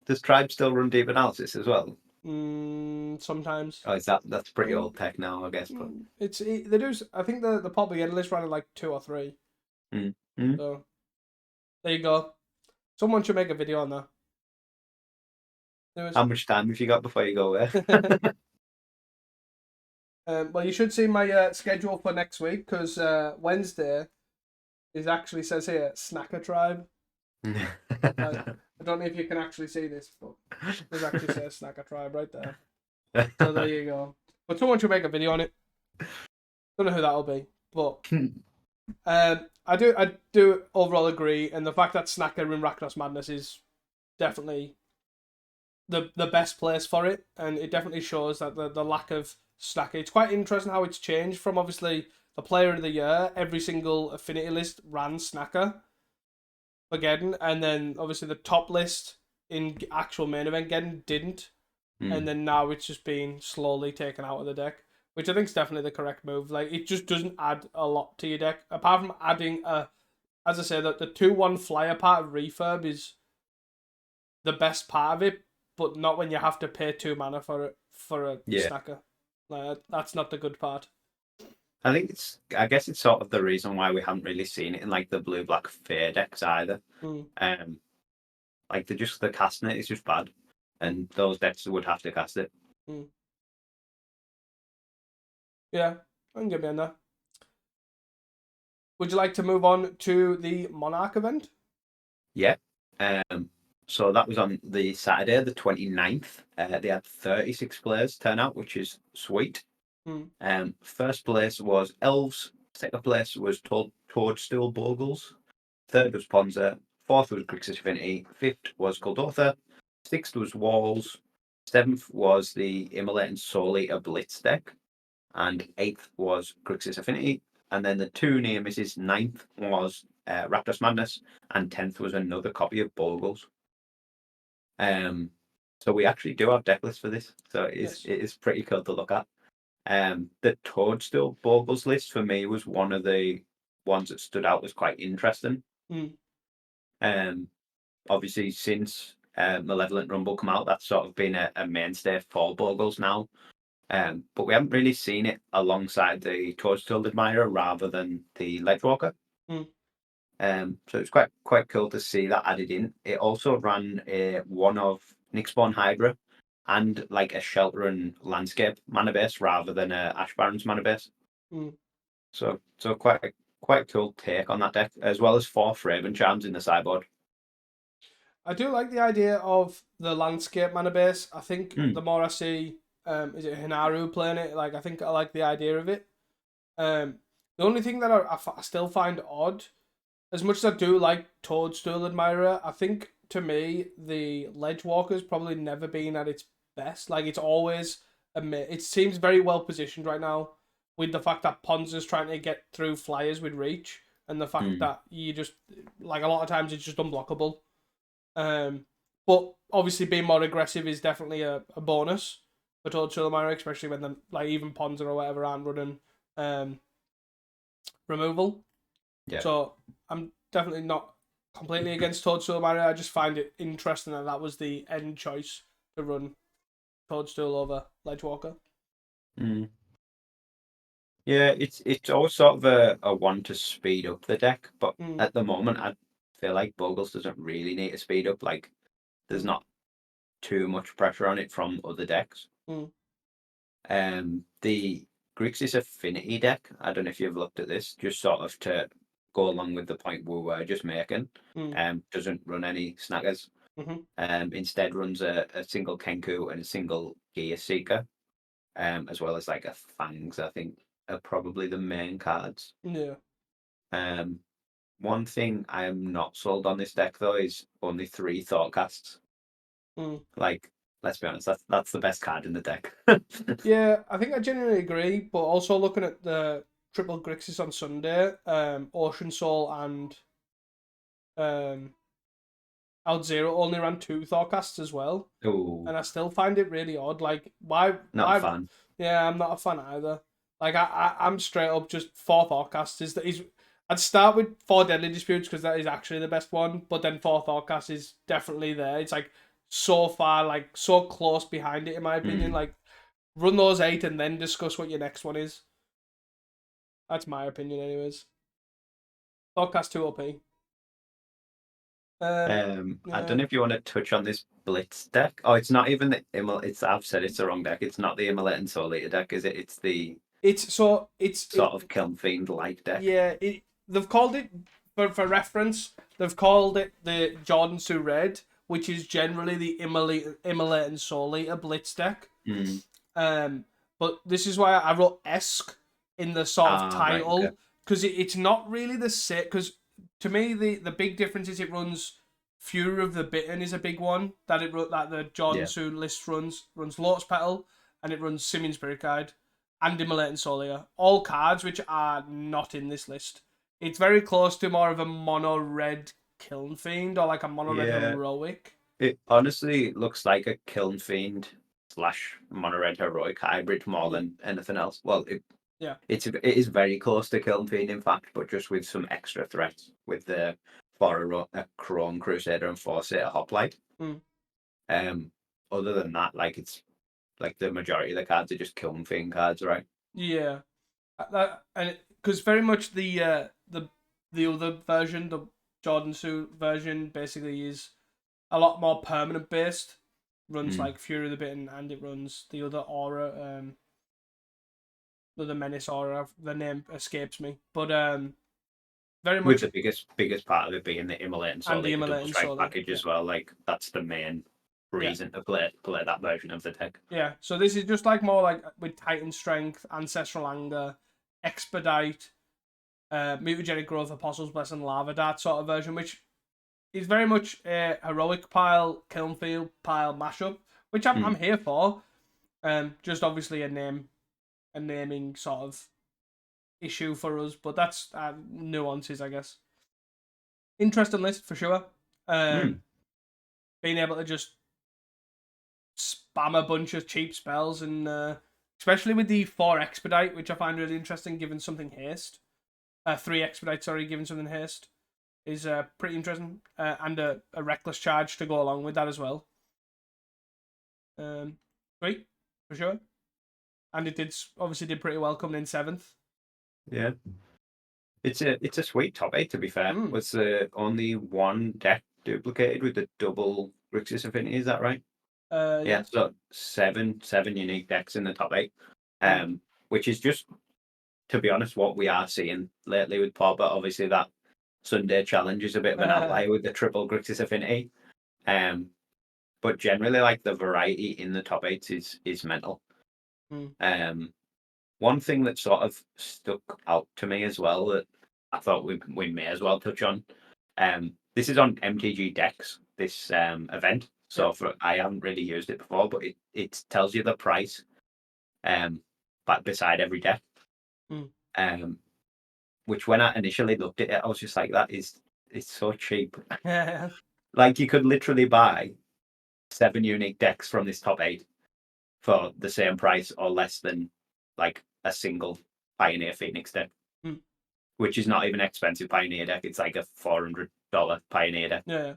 Speaker 2: Does Tribe still run deep analysis as well?
Speaker 1: Sometimes.
Speaker 2: Oh, that's pretty old tech now, I guess. But
Speaker 1: they do. I think the pop again list ran at like 2 or 3. So there you go. Someone should make a video on that.
Speaker 2: How much time have you got before you go there?
Speaker 1: Well, you should see my schedule for next week, because Wednesday actually says here Snacker Tribe. I don't know if you can actually see this, but it actually says Snacker Tribe right there. So there you go. But someone should make a video on it. Don't know who that'll be, but I do overall agree, and the fact that Snacker in Rakdos Madness is definitely the best place for it, and it definitely shows that the lack of Snacker. It's quite interesting how it's changed from obviously the Player of the Year. Every single Affinity list ran Snacker for Geddon, and then obviously the top list in actual main event Geddon didn't, and then now it's just being slowly taken out of the deck, which I think is definitely the correct move. Like, it just doesn't add a lot to your deck, apart from adding as I say, that the 2/1 flyer part of Refurb is the best part of it, but not when you have to pay 2 mana for a Snacker. Like, that's not the good part.
Speaker 2: I guess it's sort of the reason why we haven't really seen it in like the blue black fair decks either. Like the casting it is just bad, and those decks would have to cast it.
Speaker 1: Yeah, I can get behind that. Would you like to move on to the Monarch event?
Speaker 2: Yeah. So that was on the Saturday, the 29th. They had 36 players turn out, which is sweet. First place was Elves. Second place was Toadstool Bogles. Third was Ponza. Fourth was Grixis Affinity. Fifth was Kuldotha. Sixth was Walls. Seventh was the Immolating Soul Eater Blitz deck. And eighth was Grixis Affinity. And then the 2 near misses, ninth was Rakdos Madness. And 10th was another copy of Bogles. So we actually do have deck lists for this. So it is pretty cool to look at. The Toadstool Bogles list for me was one of the ones that stood out as quite interesting. Obviously, since Malevolent Rumble come out, that's sort of been a mainstay for Bogles now. But we haven't really seen it alongside the Toadstool Admirer rather than the Ledgewalker. So it's quite cool to see that added in. It also ran one of Nyxborn Hydra and like a Shelter and Landscape mana base rather than a Ash Barrens mana base. So quite cool take on that deck, as well as 4 Raven Charms in the sideboard.
Speaker 1: I do like the idea of the Landscape mana base. I think the more I see, is it Hinaru playing it? Like, I think I like the idea of it. The only thing that I still find odd, as much as I do like Toadstool Admirer, I think to me the Ledge Walker's probably never been at its best. Like it's always it seems very well positioned right now with the fact that Ponza's trying to get through flyers with reach and the fact
Speaker 2: Mm.
Speaker 1: that you just like a lot of times it's just unblockable. But obviously being more aggressive is definitely a bonus for Toadstool Admirer, especially when the like even Ponza or whatever aren't running removal.
Speaker 2: Yeah.
Speaker 1: So I'm definitely not completely against Toadstool Mario. I just find it interesting that that was the end choice to run Toadstool over Ledgewalker.
Speaker 2: Mm. Yeah, it's always sort of a one to speed up the deck, but
Speaker 1: Mm.
Speaker 2: at the moment I feel like Boggles doesn't really need to speed up. Like there's
Speaker 1: Mm.
Speaker 2: not too much pressure on it from other decks.
Speaker 1: Mm.
Speaker 2: The Grixis Affinity deck, I don't know if you've looked at this, just sort of to go along with the point we were just making,
Speaker 1: Mm.
Speaker 2: doesn't run any snaggers.
Speaker 1: Mm-hmm.
Speaker 2: Instead runs a single Kenku and a single Gear Seeker, as well as like a Fangs, I think, are probably the main cards.
Speaker 1: Yeah.
Speaker 2: Um, one thing I am not sold on this deck though is only 3 Thoughtcasts.
Speaker 1: Mm.
Speaker 2: Like, let's be honest, that's the best card in the deck.
Speaker 1: Yeah, I think I genuinely agree, but also looking at the triple Grixis on Sunday, Ocean Soul and um, Out Zero only ran 2 Thoughtcasts as well.
Speaker 2: Oh,
Speaker 1: And I still find it really odd. Like, why?
Speaker 2: not a
Speaker 1: Why?
Speaker 2: fan.
Speaker 1: Yeah, I'm not a fan either. Like, I'm straight up just fourth Orcast is. I'd start with 4 Deadly Disputes because that is actually the best one, but then fourth Orcast is definitely there. It's like so far, like so close behind it in my opinion.
Speaker 2: Mm.
Speaker 1: Like, run those 8 and then discuss what your next one is. That's my opinion, anyways. Orcast 2 OP.
Speaker 2: I
Speaker 1: Yeah.
Speaker 2: don't know if you want to touch on this Blitz deck. Oh, it's not even the It's I've said it's the wrong deck. It's not the Immolate and Soul Eater deck, is it? It's the
Speaker 1: It's
Speaker 2: sort of Kiln Fiend like deck.
Speaker 1: yeah, they've called it for reference. They've called it the Jordan Sue Red, which is generally the Immolate and Soul Eater Blitz deck.
Speaker 2: Mm.
Speaker 1: Um, but this is why I wrote esque in the sort of
Speaker 2: Ah, right, okay.
Speaker 1: title because it's not really the same. Because to me, the big difference is it runs Fury of the Bitten is a big one that the Jordan
Speaker 2: Yeah.
Speaker 1: Sue list runs Lotus Petal and it runs Simian Spirit Guide and Immolate and Solia. All cards which are not in this list. It's very close to more of a mono red Kiln Fiend or like a mono red
Speaker 2: Yeah.
Speaker 1: heroic.
Speaker 2: It honestly looks like a Kiln Fiend slash Mono Red Heroic hybrid more
Speaker 1: Mm.
Speaker 2: than anything else. Well,
Speaker 1: Yeah.
Speaker 2: it is very close to Kiln Fiend, in fact, but just with some extra threats with the a Chrome Crusader and 4 Seater Hoplite.
Speaker 1: Mm.
Speaker 2: Other than that, like it's like the majority of the cards are just Kiln Fiend cards, right?
Speaker 1: Yeah. And because very much the other version, the Jordan Suit version, basically is a lot more permanent based. Runs
Speaker 2: Mm.
Speaker 1: like Fury of the Bitten, and it runs the other aura, the other Menace aura. The name escapes me, but very
Speaker 2: With
Speaker 1: much
Speaker 2: the biggest part of it being the Immolate and
Speaker 1: and the
Speaker 2: Soul double
Speaker 1: Immolate and
Speaker 2: strike
Speaker 1: Soul.
Speaker 2: package
Speaker 1: Yeah,
Speaker 2: as well. Like that's the main
Speaker 1: yeah,
Speaker 2: reason to play that version of the deck.
Speaker 1: yeah. So this is just like more like with Titan Strength, Ancestral Anger, Expedite, Mutagenic Growth, Apostles Blessing, Lava Dart sort of version, which is very much a heroic pile, Kilnfield pile mashup, which I'm
Speaker 2: Mm.
Speaker 1: here for. Just obviously a naming sort of issue for us, but that's nuances, I guess. Interesting list for sure.
Speaker 2: Mm.
Speaker 1: Being able to just spam a bunch of cheap spells and especially with the 4 expedite, which I find really interesting, given something haste. 3 expedite, sorry, given something haste is pretty interesting, and a reckless charge to go along with that as well. Great for sure, and it did obviously did pretty well coming in 7th.
Speaker 2: Yeah. It's a sweet top 8 to be fair.
Speaker 1: Mm.
Speaker 2: Was only one deck duplicated with the double Grixis Affinity, is that right?
Speaker 1: Yeah.
Speaker 2: Yeah, so seven unique decks in the top 8.
Speaker 1: Mm.
Speaker 2: Which is just, to be honest, what we are seeing lately with Paul, but obviously that Sunday challenge is a bit of an outlier with the triple Grixis Affinity. But generally like the variety in the top 8 is mental.
Speaker 1: Mm.
Speaker 2: one thing that sort of stuck out to me as well that I thought we may as well touch on. This is on MTG Decks, this event. So I haven't really used it before, but it tells you the price but beside every deck. Which when I initially looked at it, I was just like, it's so cheap.
Speaker 1: Yeah.
Speaker 2: Like you could literally buy 7 unique decks from this top 8 for the same price or less than like a single Pioneer Phoenix deck, which is not even an expensive Pioneer deck. It's like a $400 Pioneer deck.
Speaker 1: Yeah.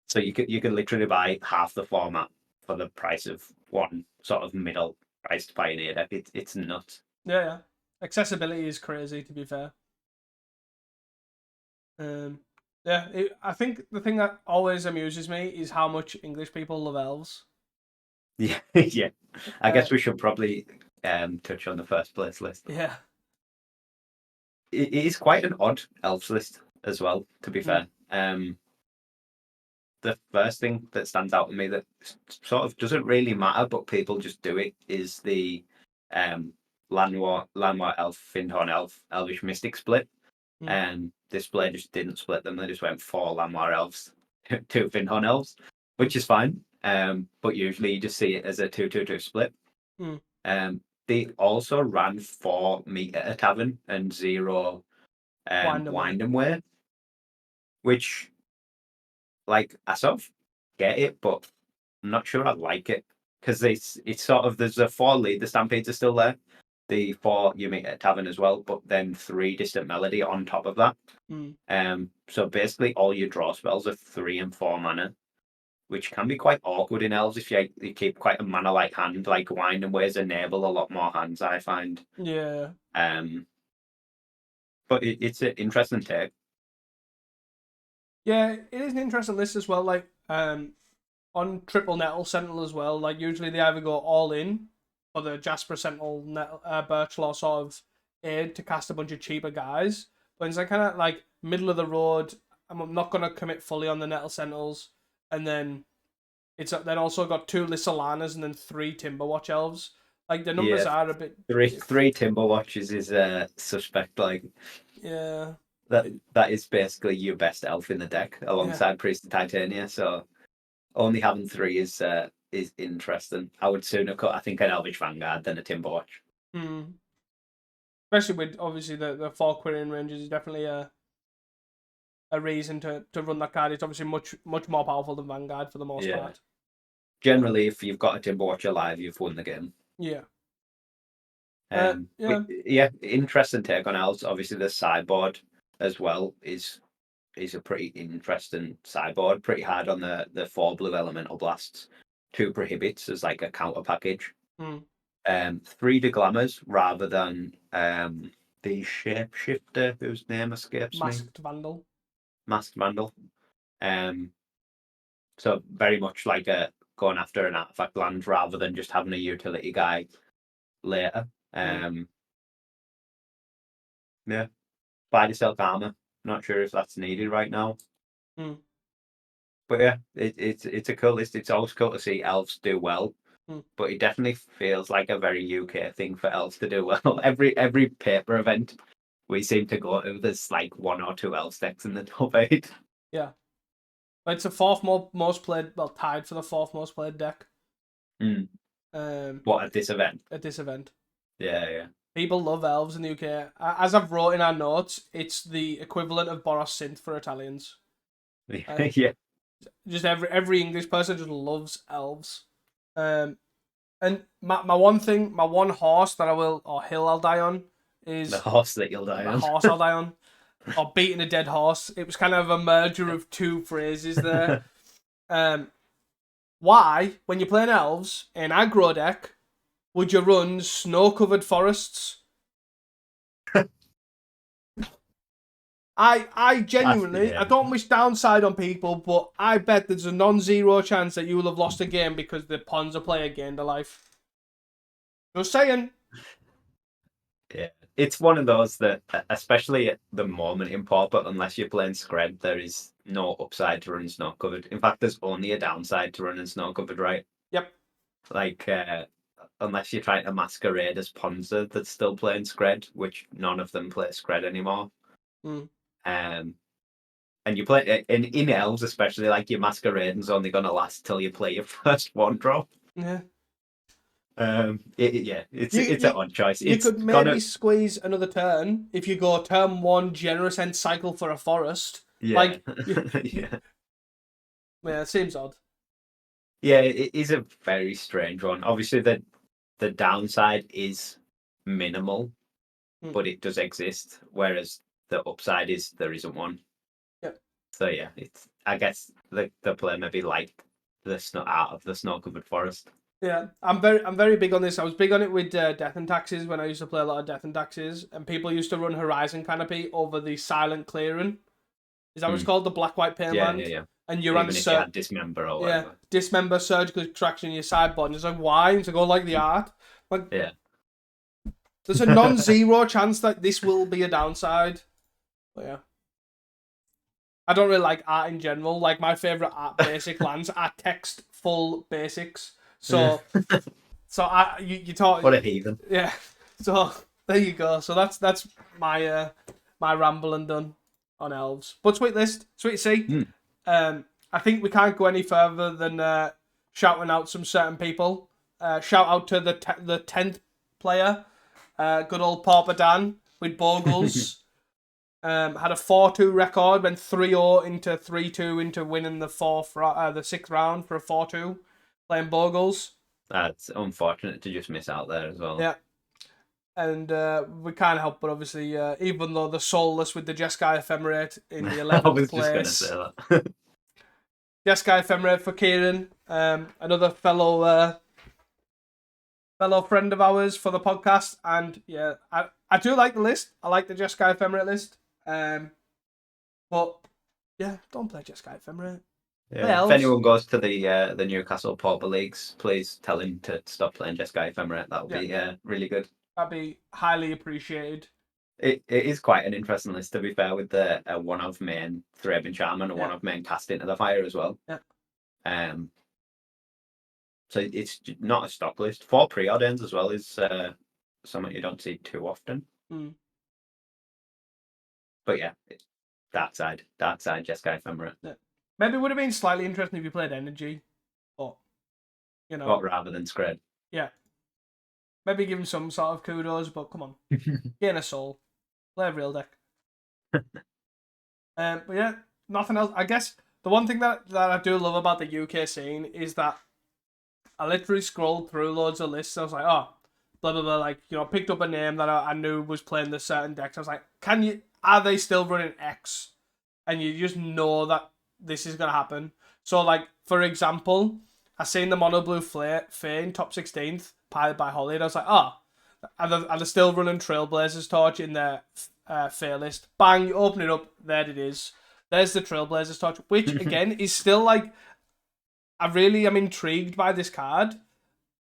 Speaker 2: So you could literally buy half the format for the price of one sort of middle priced Pioneer deck. It's nuts.
Speaker 1: Yeah. Accessibility is crazy, to be fair. I think the thing that always amuses me is how much English people love elves.
Speaker 2: Yeah, yeah. I guess we should probably touch on the first place list.
Speaker 1: Yeah.
Speaker 2: It is quite an odd elves list as well, to be fair. The first thing that stands out to me that sort of doesn't really matter, but people just do it, is the Llanowar Elf, Findhorn Elf, Elvish Mystic split. This play just didn't split them. They just went 4 Llanowar Elves, 2 Findhorn Elves, which is fine. But usually you just see it as a 2-2-2 split. They also ran 4 meat at a tavern and 0 Wind and Way, which, like, I sort of get it, but I'm not sure I like it because it's sort of, there's a 4 lead, the Stampedes are still there, the 4 you meet at a tavern as well, but then 3 Distant Melody on top of that. So basically all your draw spells are 3 and 4 mana, which can be quite awkward in elves if you keep quite a mana-like hand. Like Wind and Ways enable a lot more hands, I find.
Speaker 1: Yeah.
Speaker 2: But it's an interesting take.
Speaker 1: Yeah, it is an interesting list as well. Like on Triple Nettle Sentinel as well. Like usually they either go all in for the Jasper Sentinel Birchlaw sort of aid to cast a bunch of cheaper guys, but it's like kind of like middle of the road. I'm not gonna commit fully on the Nettle Sentinels, and then it's then also got 2 Lissalanas and then 3 Timberwatch Elves. Like the numbers are a bit
Speaker 2: 3 Timberwatches is suspect. Like that is basically your best elf in the deck alongside Priest of Titania. So only having 3 is interesting. I would sooner cut, I think, an Elvish Vanguard than a Timberwatch.
Speaker 1: Especially with obviously the 4 Quirion ranges is definitely a reason to run that card. It's obviously much more powerful than Vanguard for the most part.
Speaker 2: Generally, if you've got a Timberwatch alive, you've won the game.
Speaker 1: Yeah.
Speaker 2: Interesting take on elves. Obviously, the sideboard as well is a pretty interesting sideboard. Pretty hard on the 4 blue elemental blasts, 2 prohibits as like a counter package. 3 deglammers rather than the shapeshifter whose name escapes me. Masked Vandal. So very much like going after an artifact land rather than just having a utility guy later. Buy the Silk Armor. Not sure if that's needed right now. But yeah, it's a cool list. It's always cool to see elves do well. But it definitely feels like a very UK thing for elves to do well. Every paper event we seem to go to, there's like 1 or 2 elf decks in the top 8.
Speaker 1: Yeah. It's the 4th most played, tied for the 4th most played deck.
Speaker 2: What, at this event?
Speaker 1: At this event.
Speaker 2: Yeah.
Speaker 1: People love elves in the UK. As I've wrote in our notes, it's the equivalent of Boros Synth for Italians.
Speaker 2: Yeah.
Speaker 1: Just every English person just loves elves. And my one horse that hill I'll die on is
Speaker 2: the horse that you'll die on.
Speaker 1: The horse I'll die on. Or beating a dead horse. It was kind of a merger of 2 phrases there. Why, when you're playing elves in aggro deck, would you run snow-covered forests? I genuinely, I don't wish downside on people, but I bet there's a non-zero chance that you will have lost a game because the Ponza player gained a life. Just saying.
Speaker 2: Yeah, it's one of those that, especially at the moment in Pauper, unless you're playing Scred, there is no upside to running snow-covered. In fact, there's only a downside to running snow-covered, right?
Speaker 1: Yep.
Speaker 2: Like, unless you're trying to masquerade as Ponza that's still playing Scred, which none of them play Scred anymore. And you play in elves, especially, like, your masquerading's only gonna last till you play your first one drop.
Speaker 1: Yeah.
Speaker 2: It's an odd choice.
Speaker 1: You could maybe squeeze another turn if you go turn 1 Generous End cycle for a forest.
Speaker 2: Yeah.
Speaker 1: Like,
Speaker 2: Yeah.
Speaker 1: Yeah, it seems odd.
Speaker 2: Yeah, it is a very strange one. Obviously, the downside is minimal, but it does exist. Whereas the upside is there isn't one.
Speaker 1: Yep.
Speaker 2: So yeah, I guess the player maybe liked the snow out of the snow-covered forest.
Speaker 1: Yeah, I'm very big on this. I was big on it with Death and Taxes when I used to play a lot of Death and Taxes, and people used to run Horizon Canopy over the Silent Clearing. Is that what it's called? The black-white pain land?
Speaker 2: Yeah.
Speaker 1: And you're
Speaker 2: Even if you had Dismember or whatever.
Speaker 1: Yeah, Dismember, Surgical Extraction in your sideboard. And it's like, why? And to go like the art. Like,
Speaker 2: yeah.
Speaker 1: There's a non-zero chance that this will be a downside. But yeah. I don't really like art in general. Like, my favourite art basic lands are text full basics. So, you talk.
Speaker 2: What a heathen.
Speaker 1: Yeah. So there you go. So that's my my rambling done on elves. But sweet list, sweet see. I think we can't go any further than shouting out some certain people. Shout out to the 10th player, good old Papa Dan with Bogles. Had a 4-2 record, went 3-0 into 3-2 into winning the 6th round for a 4-2, playing Bogles.
Speaker 2: That's unfortunate to just miss out there as well.
Speaker 1: Yeah. And we can't help but obviously, even though the soulless with the Jeskai Ephemerate in the 11th
Speaker 2: I was
Speaker 1: place.
Speaker 2: just going to say that.
Speaker 1: Jeskai Ephemerate for Kieran, another fellow friend of ours for the podcast. And yeah, I do like the list. I like the Jeskai Ephemerate list. But yeah, don't play Jeskai Ephemerate.
Speaker 2: Yeah. If anyone goes to the Newcastle Pauper Leagues, please tell him to stop playing Jeskai Ephemerate. That would be really good.
Speaker 1: That'd be highly appreciated.
Speaker 2: It is quite an interesting list, to be fair, with the one of main Thraben Charm and one of main Cast Into the Fire as well.
Speaker 1: Yeah.
Speaker 2: So it's not a stock list. 4 preordains as well is something you don't see too often. But yeah, dark side, Jeskai Ephemerate.
Speaker 1: Yeah. Maybe it would have been slightly interesting if you played Energy, but you know.
Speaker 2: But rather than Scred.
Speaker 1: Yeah. Maybe give him some sort of kudos, but come on. Gain a soul. Play a real deck. But yeah, nothing else. I guess the one thing that I do love about the UK scene is that I literally scrolled through loads of lists. I was like, oh, blah, blah, blah. Like, you know, picked up a name that I knew was playing this certain decks. I was like, are they still running X? And you just know that this is going to happen. So, like, for example, I seen the Mono Blue Fane top 16th, piloted by Holly, and I was like, oh, are they still running Trailblazers Torch in their fair list? Bang, you open it up, there it is. There's the Trailblazers Torch, which, again, is still, like, I really am intrigued by this card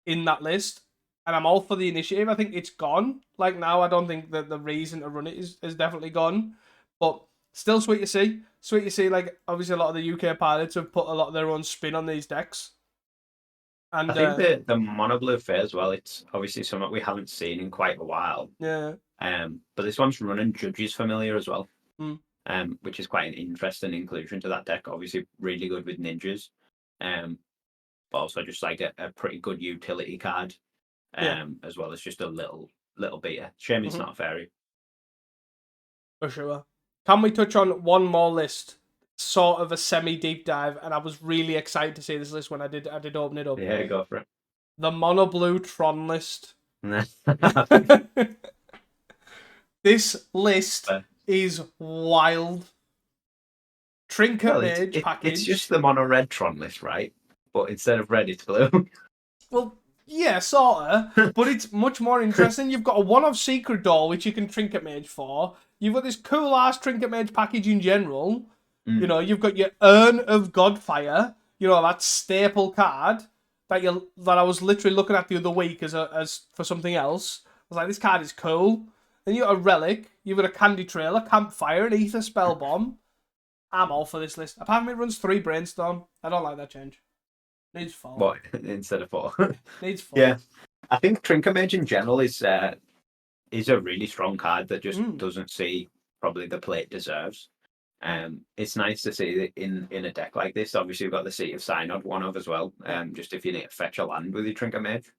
Speaker 1: in that list, and I'm all for the initiative. I think it's gone. Like, now I don't think that the reason to run it is definitely gone, but still sweet to see. Sweet to see, like, obviously a lot of the UK pilots have put a lot of their own spin on these decks. And
Speaker 2: I think the Mono Blue Fair as well, it's obviously something we haven't seen in quite a while.
Speaker 1: Yeah.
Speaker 2: But this one's running Judges Familiar as well, which is quite an interesting inclusion to that deck. Obviously really good with ninjas, but also just like a pretty good utility card, as well as just a little beater. Shame it's not a fairy.
Speaker 1: For sure. Can we touch on one more list? Sort of a semi-deep dive, and I was really excited to see this list when I did open it up.
Speaker 2: Yeah, go for it.
Speaker 1: The Mono Blue Tron list. This list is wild. Trinket Mage package.
Speaker 2: It's just the Mono Red Tron list, right? But instead of red, it's blue.
Speaker 1: Well, yeah, sorta. But it's much more interesting. You've got a one-off Secret Door, which you can Trinket Mage for. You've got this cool-ass Trinket Mage package in general. You know, you've got your Urn of Godfire, you know, that staple card that I was literally looking at the other week as for something else. I was like, this card is cool. Then you got a Relic, you've got a Candy Trail, a Campfire, an Ether Spell Bomb. I'm all for this list. Apart from it runs 3 Brainstorm. I don't like that change. Needs 4.
Speaker 2: What? Instead of 4?
Speaker 1: Needs 4.
Speaker 2: Yeah. I think Trinket Mage in general is a really strong card that just doesn't see probably the play it deserves. It's nice to see that in a deck like this. Obviously, you've got the Seat of Synod, one of as well. Just if you need to fetch a land with your Trinket Mage,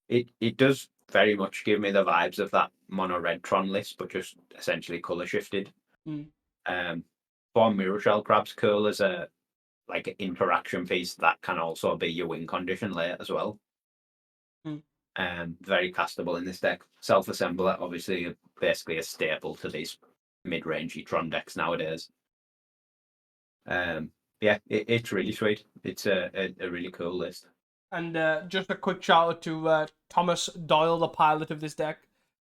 Speaker 2: it does very much give me the vibes of that mono red Tron list, but just essentially color shifted. For Mirror Shell Crab's cool as a like an interaction piece that can also be your win condition later as well. Very castable in this deck. Self-assembler, obviously, basically a staple to these mid-rangey Tron decks nowadays. Yeah, it's really sweet. It's a really cool list.
Speaker 1: And just a quick shout out to Thomas Doyle, the pilot of this deck,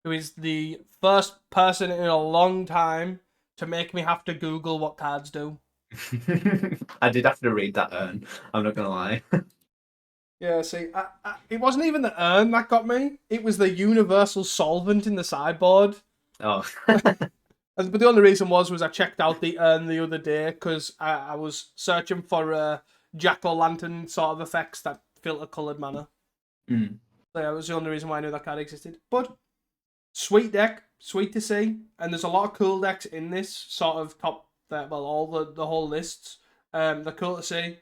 Speaker 1: who is the first person in a long time to make me have to Google what cards do.
Speaker 2: I did have to read that urn. I'm not gonna lie.
Speaker 1: Yeah, see, it wasn't even the urn that got me. It was the universal solvent in the sideboard.
Speaker 2: Oh.
Speaker 1: But the only reason was I checked out the urn the other day because I was searching for jack-o'-lantern sort of effects that filter coloured mana. So yeah, that was the only reason why I knew that card existed. But sweet deck, sweet to see, and there's a lot of cool decks in this sort of top. All the whole lists. They're cool to see.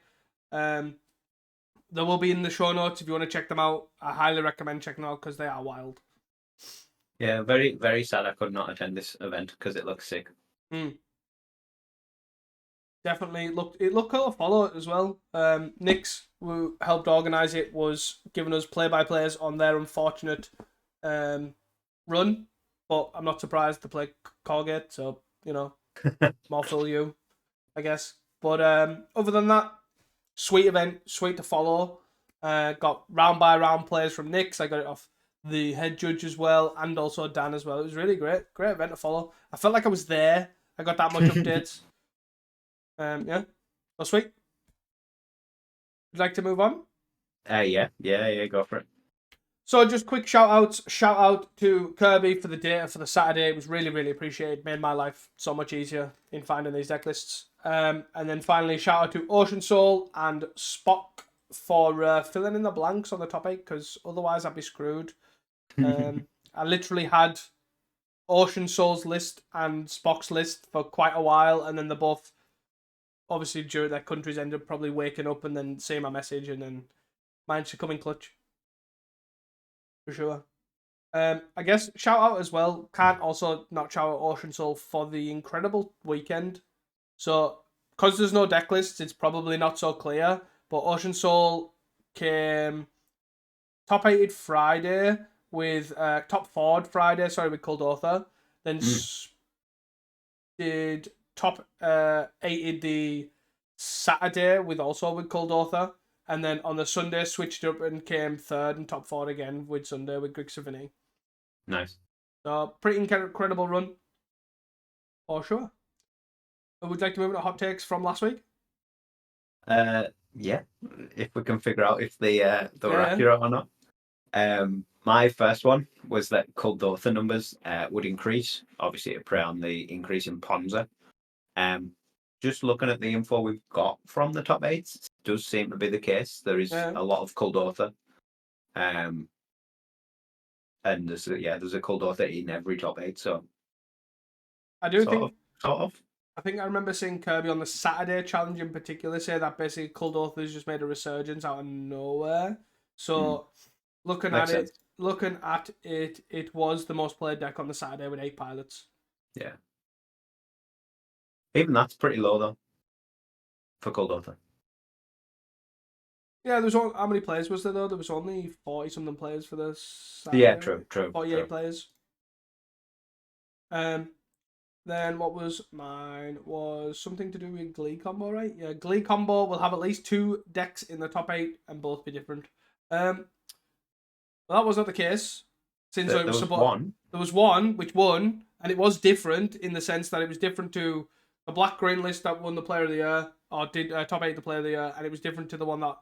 Speaker 1: They will be in the show notes if you want to check them out. I highly recommend checking them out because they are wild.
Speaker 2: Yeah, very, very sad I could not attend this event because it looks sick.
Speaker 1: Definitely it looked cool to follow it as well. Nix, who helped organise it, was giving us play-by-plays on their unfortunate run, but I'm not surprised to play Colgate, so, you know, more fool you, I guess. But other than that, sweet event, sweet to follow. Got round-by-round plays from Nix. I got it off the head judge as well, and also Dan as well. It was really great event to follow. I felt like I was there. I got that much updates. Yeah, well, sweet. Would you like to move on?
Speaker 2: Yeah, go for it.
Speaker 1: So just quick shout out to Kirby for the data for the Saturday. It was really, really appreciated. Made my life so much easier in finding these deck lists. And then finally, shout out to Ocean Soul and Spock for filling in the blanks on the top 8, because otherwise I'd be screwed. I literally had Ocean Soul's list and Spock's list for quite a while, and then they both, obviously during their countries, ended up probably waking up and then seeing my message, and then managed to come in clutch. For sure. I guess shout out as well. Can't also not shout out Ocean Soul for the incredible weekend. So, because there's no deck lists, it's probably not so clear. But Ocean Soul came top 8'd Friday with top 4'd Friday, sorry, with Kuldotha. Then did top 8'd the Saturday with Kuldotha. And then on the Sunday, switched up and came 3rd and top 4 again with Sunday with Grixavini.
Speaker 2: Nice.
Speaker 1: So, pretty incredible run. For sure. Would you like to move into hot takes from last week?
Speaker 2: Yeah, if we can figure out if they were accurate or not. My first one was that Kuldotha numbers would increase. Obviously, it prey on the increase in Ponza. Just looking at the info we've got from the top 8s, it does seem to be the case. There is a lot of Kuldotha. And there's a Kuldotha in every top 8, so
Speaker 1: I do
Speaker 2: sort of.
Speaker 1: I think I remember seeing Kirby on the Saturday challenge in particular say that basically Kuldotha has just made a resurgence out of nowhere. So looking at it, it was the most played deck on the Saturday with 8 pilots.
Speaker 2: Yeah. Even that's pretty low though for Kuldotha.
Speaker 1: Yeah, there was how many players was there though? There was only 40 something players for the Saturday.
Speaker 2: Yeah, true.
Speaker 1: 48 players. Then what was mine was something to do with Glee Combo, right? Yeah, Glee Combo will have at least 2 decks in the top 8 and both be different. Well, that was not the case. Since
Speaker 2: there was one.
Speaker 1: There was one which won, and it was different in the sense that it was different to the Black Green list that won the Player of the Year, or did top 8 the Player of the Year, and it was different to the one that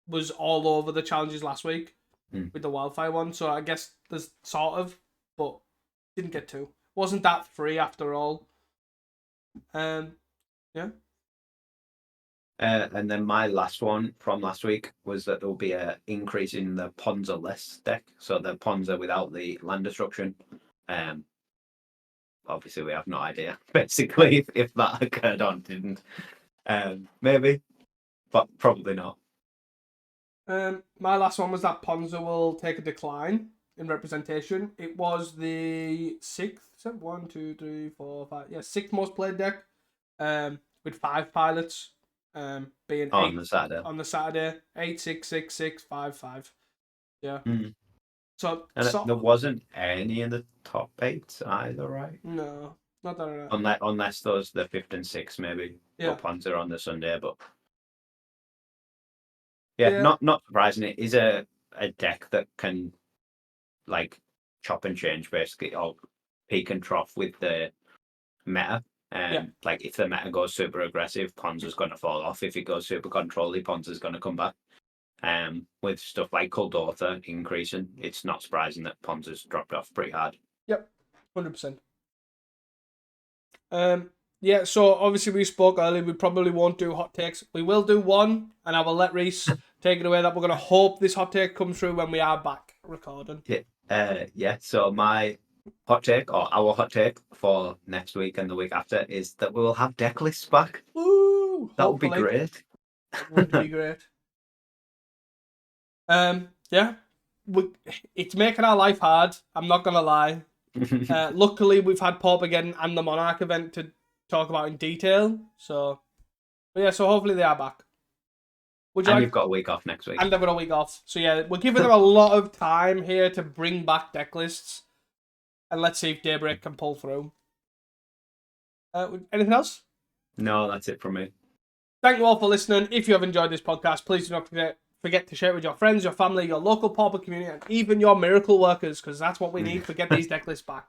Speaker 1: was all over the challenges last week with the Wildfire one. So I guess there's sort of, but didn't get 2. Wasn't that free after all? Yeah.
Speaker 2: And then my last one from last week was that there will be an increase in the Ponza-less deck, so the Ponza without the land destruction. Obviously, we have no idea, basically, if that occurred or didn't. Maybe, but probably not.
Speaker 1: My last one was that Ponza will take a decline in representation. It was the sixth most played deck, with 5 pilots, being
Speaker 2: On
Speaker 1: 8
Speaker 2: the Saturday.
Speaker 1: on the Saturday, 8, 6, 6, 6, 5, 5. Yeah. So
Speaker 2: there wasn't any in the top 8 either, right?
Speaker 1: No, not that I
Speaker 2: know. Unless those the 5th and 6th maybe.
Speaker 1: Yeah.
Speaker 2: Ponza on the Sunday, but not surprising. It is a deck that can like chop and change basically, or peak and trough with the meta. Like if the meta goes super aggressive, Ponza's going to fall off. If it goes super controlly, Ponza's going to come back. With stuff like Kuldotha increasing, it's not surprising that Ponza's dropped off pretty hard.
Speaker 1: Yep, 100%. Yeah, so obviously we spoke earlier, we probably won't do hot takes. We will do one, and I will let Reese take it away. That we're going to hope this hot take comes through when we are back recording.
Speaker 2: So my hot take, or our hot take for next week and the week after, is that we will have deck lists back.
Speaker 1: Woo!
Speaker 2: That would be great.
Speaker 1: That would be great. It's making our life hard. I'm not gonna lie. Luckily, we've had Pop again and the Monarch event to talk about in detail. So hopefully they are back.
Speaker 2: You've got a week off next week.
Speaker 1: And I've got a week off. So yeah, we're giving them a lot of time here to bring back deck lists, and let's see if Daybreak can pull through. Anything else?
Speaker 2: No, that's it from me.
Speaker 1: Thank you all for listening. If you have enjoyed this podcast, please do not forget to share it with your friends, your family, your local pauper community, and even your miracle workers, because that's what we need to get these deck lists back.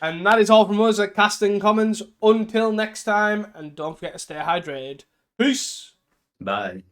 Speaker 1: And that is all from us at Casting Commons. Until next time, and don't forget to stay hydrated. Peace.
Speaker 2: Bye.